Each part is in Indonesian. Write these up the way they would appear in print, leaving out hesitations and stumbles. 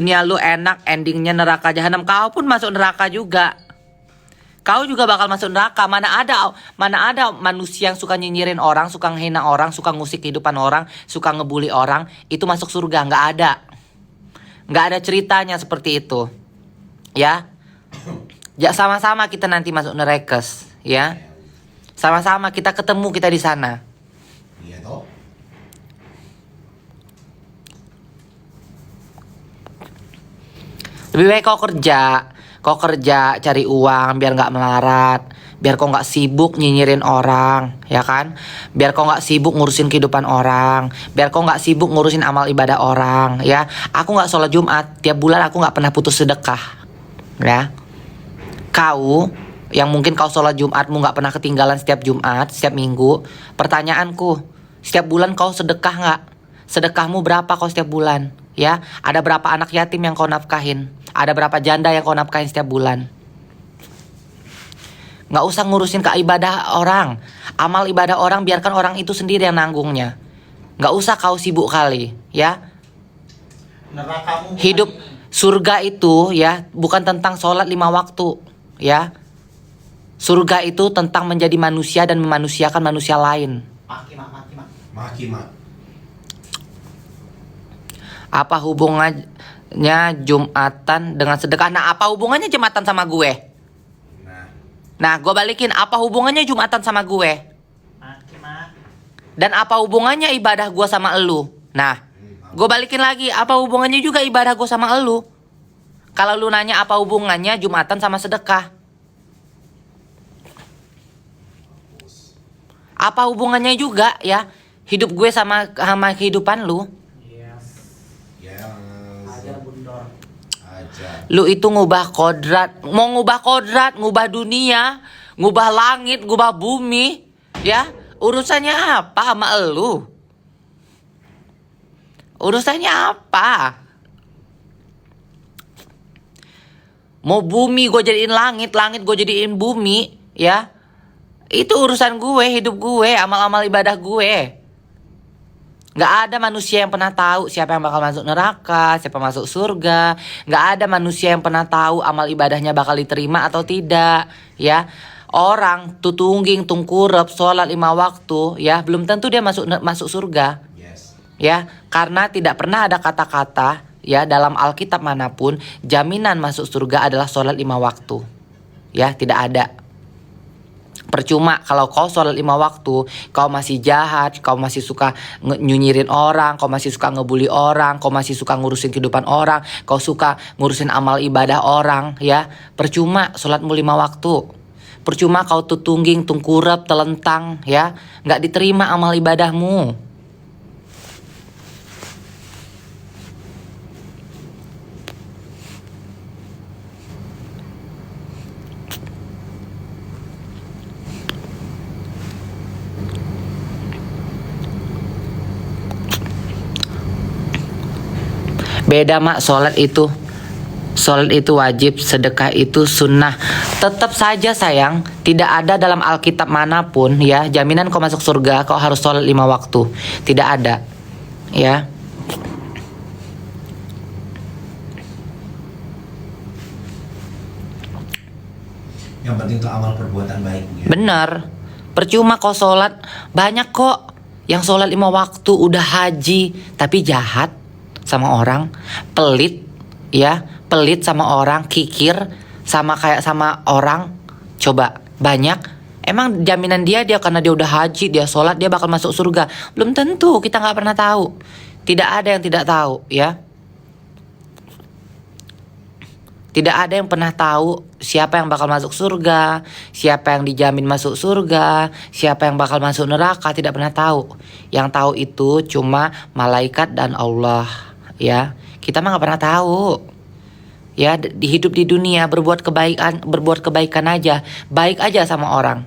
Dunia lu enak, endingnya neraka jahanam. Kau pun masuk neraka juga. Kau juga bakal masuk neraka. Mana ada manusia yang suka nyinyirin orang, suka ngehina orang, suka ngusik kehidupan orang, suka ngebully orang, itu masuk surga. Nggak ada. Nggak ada ceritanya seperti itu. Ya. Ya sama-sama kita nanti masuk neraka, ya. Sama-sama kita ketemu kita di sana. Iya toh. Lebih baik kau kerja cari uang biar nggak melarat, biar kau nggak sibuk nyinyirin orang, ya kan? Biar kau nggak sibuk ngurusin kehidupan orang, biar kau nggak sibuk ngurusin amal ibadah orang, ya. Aku nggak sholat Jumat tiap bulan, aku nggak pernah putus sedekah, ya. Kau yang mungkin kau sholat Jumatmu nggak pernah ketinggalan setiap Jumat, setiap minggu. Pertanyaanku, setiap bulan kau sedekah nggak? Sedekahmu berapa kau setiap bulan? Ya, ada berapa anak yatim yang kau nafkahin? Ada berapa janda yang kau nafkahin setiap bulan? Nggak usah ngurusin ke ibadah orang. Amal ibadah orang biarkan orang itu sendiri yang nanggungnya. Nggak usah kau sibuk kali, ya. Nerakamu Hidup surga itu ya bukan tentang sholat 5 waktu, ya. Surga itu tentang menjadi manusia dan memanusiakan manusia lain. maki mak. Apa hubungannya Jumatan dengan sedekah? Nah, apa hubungannya Jumatan sama gue? Nah, gue balikin, apa hubungannya Jumatan sama gue? Dan apa hubungannya ibadah gue sama elu? Nah, gue balikin lagi, apa hubungannya juga ibadah gue sama elu? Kalau lu nanya apa hubungannya Jumatan sama sedekah? Apa hubungannya juga ya hidup gue sama kehidupan lu? Lu itu ngubah kodrat, mau ngubah kodrat, ngubah dunia, ngubah langit, ngubah bumi, ya. Urusannya apa sama elu? Urusannya apa? Mau bumi gue jadiin langit, langit gue jadiin bumi, ya. Itu urusan gue, hidup gue, amal-amal ibadah gue. Gak ada manusia yang pernah tahu siapa yang bakal masuk neraka, siapa masuk surga. Gak ada manusia yang pernah tahu amal ibadahnya bakal diterima atau tidak, ya. Orang tutungging tungkurep sholat 5 waktu, ya, belum tentu dia masuk surga, ya. Karena tidak pernah ada kata-kata, ya, dalam Alkitab manapun jaminan masuk surga adalah sholat 5 waktu, ya, tidak ada. Percuma kalau kau sholat 5 waktu, kau masih jahat, kau masih suka nyunyirin orang, kau masih suka ngebully orang, kau masih suka ngurusin kehidupan orang, kau suka ngurusin amal ibadah orang, ya. Percuma sholatmu 5 waktu. Percuma kau tutungging, tungkurep, telentang, ya. Nggak diterima amal ibadahmu. Beda mak, sholat itu wajib, sedekah itu sunnah. Tetap saja sayang, tidak ada dalam Alkitab manapun, ya, jaminan kau masuk surga kau harus sholat 5 waktu. Tidak ada, ya. Yang penting itu amal perbuatan baiknya. Benar. Percuma kau sholat, banyak kok yang sholat 5 waktu udah haji tapi jahat sama orang, pelit, ya, pelit sama orang, kikir sama kayak sama orang. Coba banyak. Emang jaminan dia karena dia udah haji, dia sholat, dia bakal masuk surga? Belum tentu, kita nggak pernah tahu. Tidak ada yang tidak tahu, ya. Tidak ada yang pernah tahu siapa yang bakal masuk surga, siapa yang dijamin masuk surga, siapa yang bakal masuk neraka, tidak pernah tahu. Yang tahu itu cuma malaikat dan Allah, ya. Kita mah nggak pernah tahu. Ya, hidup di dunia berbuat kebaikan aja, baik aja sama orang.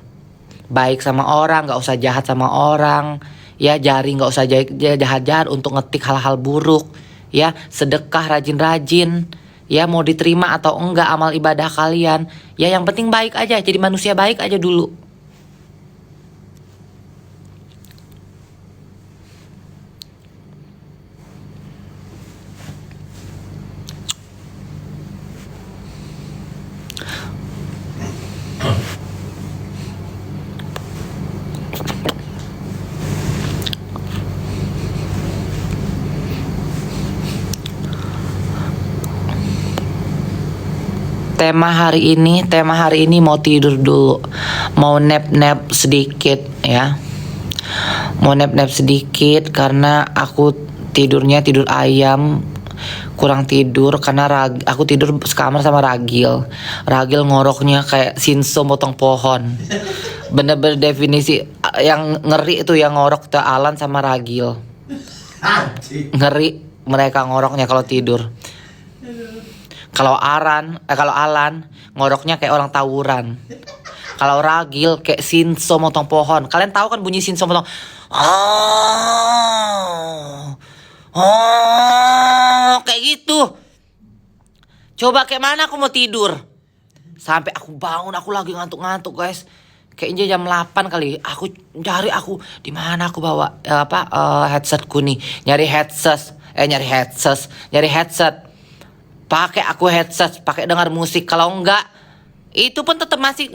Baik sama orang, nggak usah jahat sama orang. Ya, jari nggak usah jahat-jahat untuk ngetik hal-hal buruk. Ya, sedekah rajin-rajin. Ya, mau diterima atau enggak amal ibadah kalian, ya yang penting baik aja, jadi manusia baik aja dulu. Tema hari ini mau tidur dulu. Mau nap sedikit ya. Mau nap sedikit karena aku tidurnya tidur ayam. Kurang tidur karena aku tidur sekamar sama Ragil. Ragil ngoroknya kayak Shinso motong pohon. Bener-bener definisi yang ngeri itu yang ngorok tuh Alan sama Ragil. Ngeri mereka ngoroknya kalau tidur. Kalau Alan ngoroknya kayak orang tawuran. Kalau Ragil kayak Shinso motong pohon. Kalian tahu kan bunyi Shinso motong? Kayak gitu. Coba kayak mana aku mau tidur? Sampai aku bangun, aku lagi ngantuk-ngantuk, guys. Kayaknya jam 8 kali. Aku di mana aku bawa headsetku nih. Nyari headset. Pakai headset, pakai dengar musik. Kalau enggak, itu pun tetap masih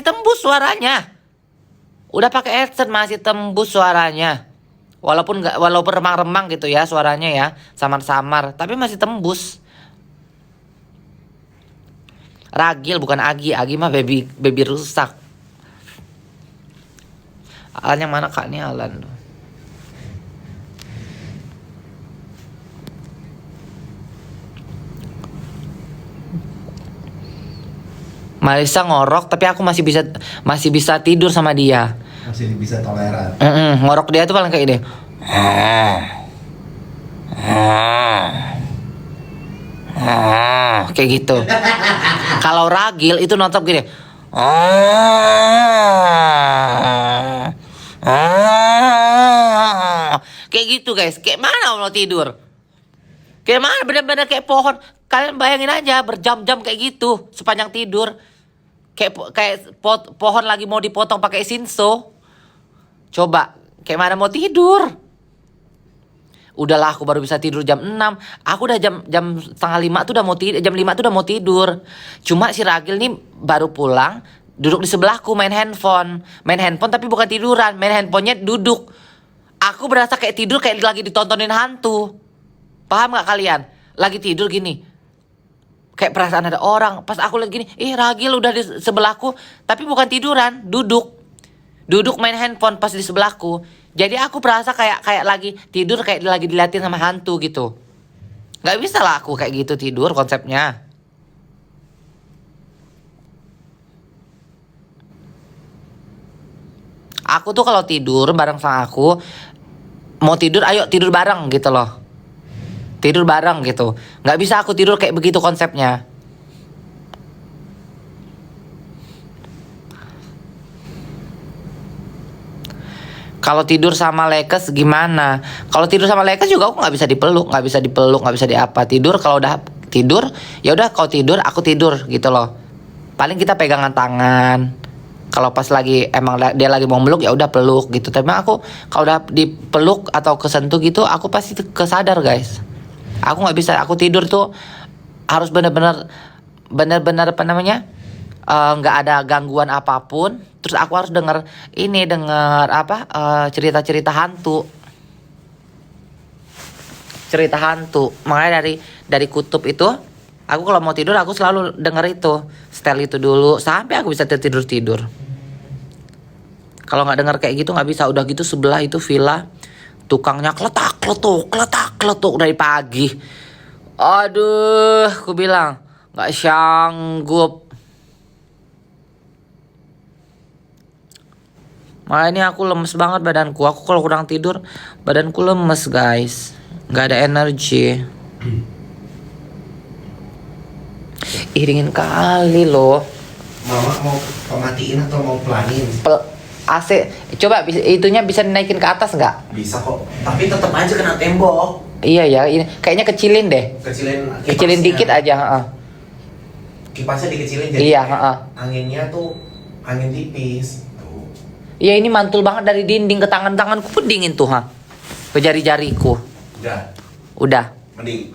tembus suaranya. Udah pakai headset masih tembus suaranya. Walaupun remang-remang gitu ya suaranya ya, samar-samar, tapi masih tembus. Ragil bukan Agi mah baby rusak. Alan yang mana Kak? Ini Alan. Marisa ngorok tapi aku masih bisa tidur sama dia. Masih bisa toleran. Ngorok dia tuh paling kayak ini. Kayak gitu. Kalau Ragil itu nonton gini. Kayak gitu guys. Kayak mana mau tidur? Kayak mana bener-bener kayak pohon. Kalian bayangin aja berjam-jam kayak gitu sepanjang tidur. Kayak pohon lagi mau dipotong pakai Shinso. Coba kayak mana mau tidur? Udahlah aku baru bisa tidur jam 6. Aku udah jam setengah 5 tuh udah mau tidur. Jam 5 tuh udah mau tidur. Cuma si Ragil nih baru pulang, duduk di sebelahku main handphone tapi bukan tiduran, main handphonenya duduk. Aku berasa kayak tidur kayak lagi ditontonin hantu. Paham gak kalian? Lagi tidur gini. Kayak perasaan ada orang. Pas aku lihat gini, Ragil udah di sebelahku, tapi bukan tiduran, duduk main handphone pas di sebelahku. Jadi aku berasa kayak lagi tidur, kayak lagi diliatin sama hantu gitu. Gak bisa lah aku kayak gitu tidur konsepnya. Aku tuh kalau tidur bareng sama aku, mau tidur ayo tidur bareng gitu loh. Tidur bareng gitu. Gak bisa aku tidur kayak begitu konsepnya. Kalau tidur sama Lekes gimana? Kalau tidur sama Lekes juga aku nggak bisa dipeluk, nggak bisa diapa. Tidur kalau udah tidur, ya udah kau tidur, aku tidur gitu loh. Paling kita pegangan tangan. Kalau pas lagi emang dia lagi mau meluk ya udah peluk gitu. Tapi aku kalau udah dipeluk atau kesentuh gitu, aku pasti kesadar guys. Aku nggak bisa, aku tidur tuh harus benar-benar apa namanya? Nggak ada gangguan apapun. Terus aku harus denger cerita-cerita hantu. Makanya dari kutub itu, aku kalau mau tidur aku selalu denger itu, setel itu dulu sampai aku bisa tidur. Kalau nggak denger kayak gitu nggak bisa. Udah gitu sebelah itu villa, tukangnya kletak kletuk dari pagi. Aduh, aku bilang nggak sanggup. Makanya aku lemes banget badanku. Aku kalau kurang tidur badanku lemes guys. Gak ada energi. Dingin kali loh. Mama mau pematiin atau mau pelanin? AC, coba itunya bisa dinaikin ke atas nggak? Bisa kok. Tapi tetap aja kena tembok. Iya ya, ini kayaknya kecilin deh. Kecilin dikit aja. Kipasnya dikecilin jadi iya, anginnya tuh angin tipis. Iya ini mantul banget dari dinding ke tanganku pun dingin tuh ke jari-jariku. Udah. Mending.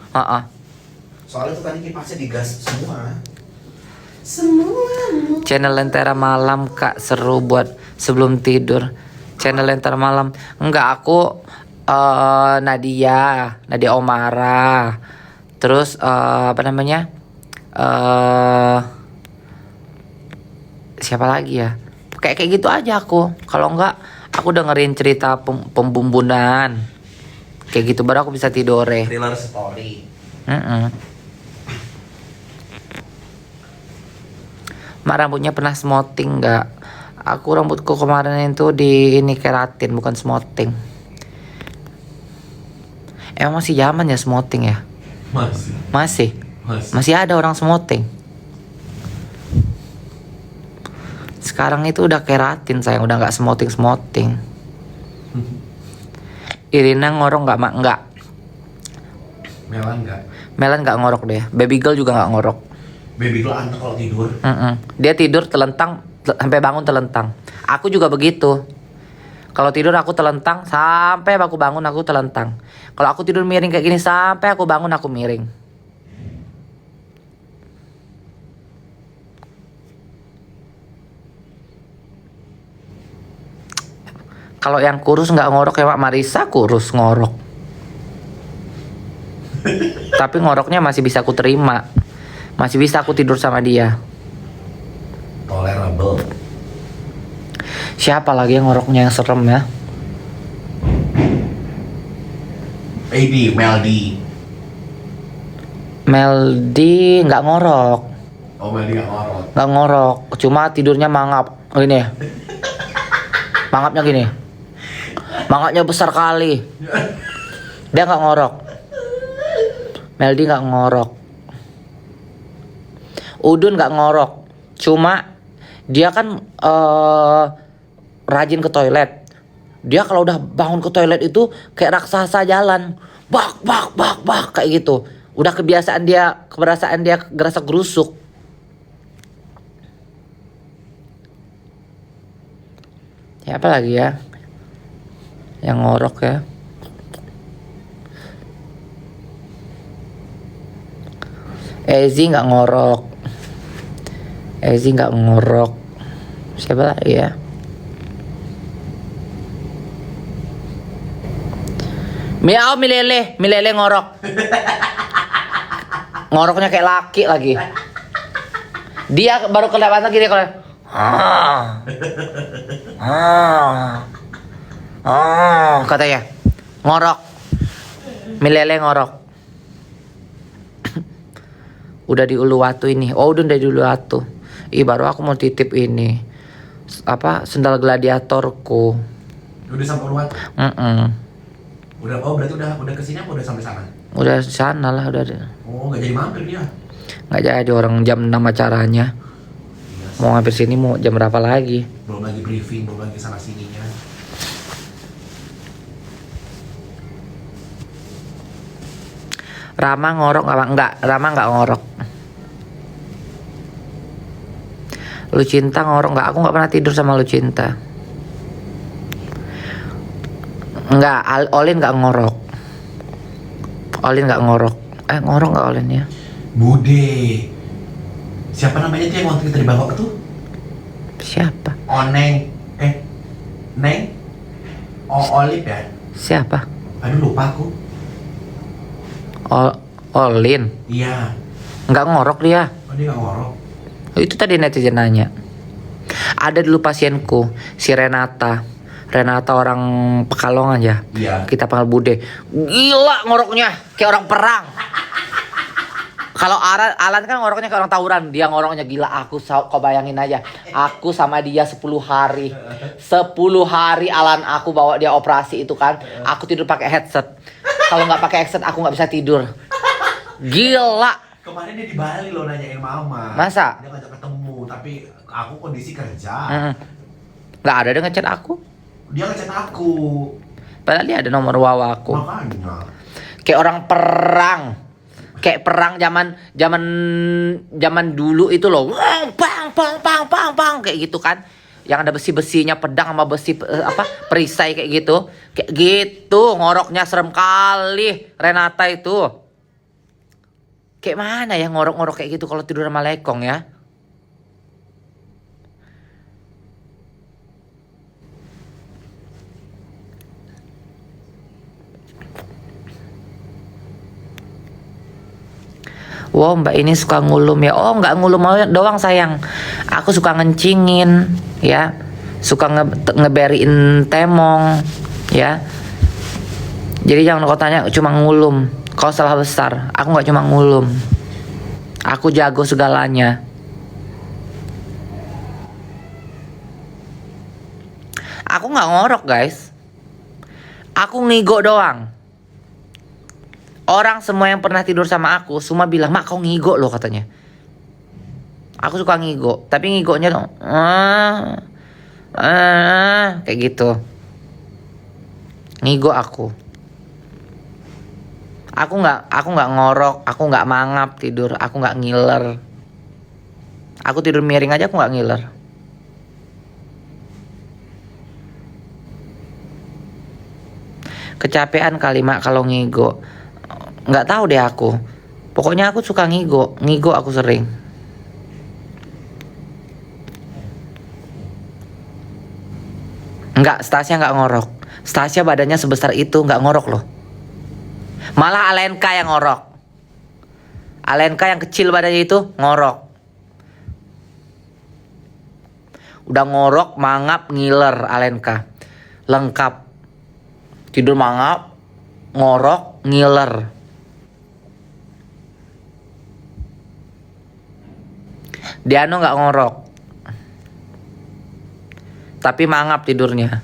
Soalnya tuh tadi kipasnya digas semua. Channel Lentera Malam Kak, seru buat sebelum tidur. Channel Lentera Malam. Enggak, aku Nadia Omara. Terus Siapa lagi ya? Kayak gitu aja aku. Kalau enggak, aku dengerin cerita pembunuhan. Kayak gitu baru aku bisa tidur ya. Thriller story. Mak, rambutnya pernah smoothing nggak? Aku rambutku kemarin itu di ini keratin, bukan smoothing. Emang masih zaman ya smoothing ya? Masih ada orang smoothing. Sekarang itu udah keratin sayang, udah nggak smoothing. Irina ngorok nggak, Mak? Nggak. Melan nggak ngorok deh. Baby girl juga nggak ngorok. Baby girl anak kalau tidur. Dia tidur telentang sampai bangun telentang. Aku juga begitu. Kalau tidur aku telentang sampai aku bangun aku telentang. Kalau aku tidur miring kayak gini sampai aku bangun aku miring. Kalau yang kurus nggak ngorok ya Mak. Marisa kurus ngorok. Tapi ngoroknya masih bisa aku terima. Masih bisa aku tidur sama dia. Tolerable. Siapa lagi yang ngoroknya yang serem ya? Meldi nggak ngorok. Oh, Meldi nggak ngorok. Nggak ngorok. Cuma tidurnya mangap. Gini ya. Mangapnya gini. Mangapnya besar kali. Dia nggak ngorok. Meldi nggak ngorok. Udun nggak ngorok. Cuma dia kan rajin ke toilet. Dia kalau udah bangun ke toilet itu kayak raksasa jalan. Bak kayak gitu. Udah kebiasaan dia, keberasaan dia gerasa gerusuk. Siapa lagi ya yang ngorok ya? Ezi nggak ngorok. Siapa lagi ya? Milele ngorok. Ngoroknya kayak laki lagi. Dia baru kelewatan gini kalau katanya ngorok. Milele ngorok. Udah di Uluwatu ini. Oh, udah di Uluwatu. Baru aku mau titip ini. Apa? Sendal gladiatorku. Udah sampai Uluwatu? Berarti udah kesini apa udah sampai sana? Udah sana lah, udah. Oh, nggak jadi mampir dia? Nggak jadi, orang jam 6 acaranya. Yes. Mau hampir sini mau jam berapa lagi? Belum lagi briefing, belum lagi sana sininya. Rama ngorok enggak? Rama nggak ngorok. Lu cinta ngorok nggak? Aku nggak pernah tidur sama lu cinta. Enggak, Olin nggak ngorok. Ngorok nggak Olin ya? Bude. Siapa namanya tuh yang waktu kita di Bangkok tuh? Siapa? Oneng. Neng? Olip ya? Siapa? Aduh, lupa aku. Olin. Iya. Nggak ngorok dia. Oh, dia nggak ngorok. Itu tadi netizen nanya. Ada dulu pasienku, si Renata orang Pekalongan ya. Iya. Kita panggil Bude. Gila ngoroknya kayak orang perang. Kalau Alan kan ngoroknya kayak orang tawuran. Dia ngoroknya gila. Kau bayangin aja. Aku sama dia 10 hari. 10 hari Alan aku bawa dia operasi itu kan. Aku tidur pakai headset. Kalau nggak pakai headset aku nggak bisa tidur. Gila. Kemarin dia di Bali loh nanyain mama. Masa? Dia ngajak ketemu, tapi aku kondisi kerja. Nggak ada dia ngechat aku. Dia ngechat aku. Padahal dia ada nomor wawa aku. Makanya. Kayak orang perang. Kayak perang zaman dulu itu loh. Pang kayak gitu kan. Yang ada besi-besinya, pedang sama besi perisai kayak gitu. Kayak gitu, ngoroknya serem kali Renata itu. Kayak mana ya ngorok-ngorok kayak gitu kalau tidur sama lekong ya? Wow, Mbak ini suka ngulum ya. Oh, nggak ngulum doang sayang. Aku suka ngencingin, ya. Suka ngeberiin temong, ya. Jadi jangan kau tanya cuma ngulum. Kau salah besar. Aku nggak cuma ngulum. Aku jago segalanya. Aku nggak ngorok guys. Aku ngigo doang. Orang semua yang pernah tidur sama aku semua bilang, "Mak, kau ngigo loh," katanya. Aku suka ngigo, tapi ngigonya dong kayak gitu. Ngigo aku. Aku nggak ngorok, aku nggak mangap tidur, aku nggak ngiler. Aku tidur miring aja aku nggak ngiler. Kecapean kali Mak kalau ngigo. Nggak tahu deh aku. Pokoknya aku suka ngigo aku sering. Nggak, Stasia nggak ngorok. Stasia badannya sebesar itu nggak ngorok loh. Malah Alenka yang ngorok. Alenka yang kecil badannya itu ngorok. Udah ngorok, mangap, ngiler Alenka. Lengkap. Tidur mangap, ngorok, ngiler. Diano nggak ngorok, tapi mangap tidurnya.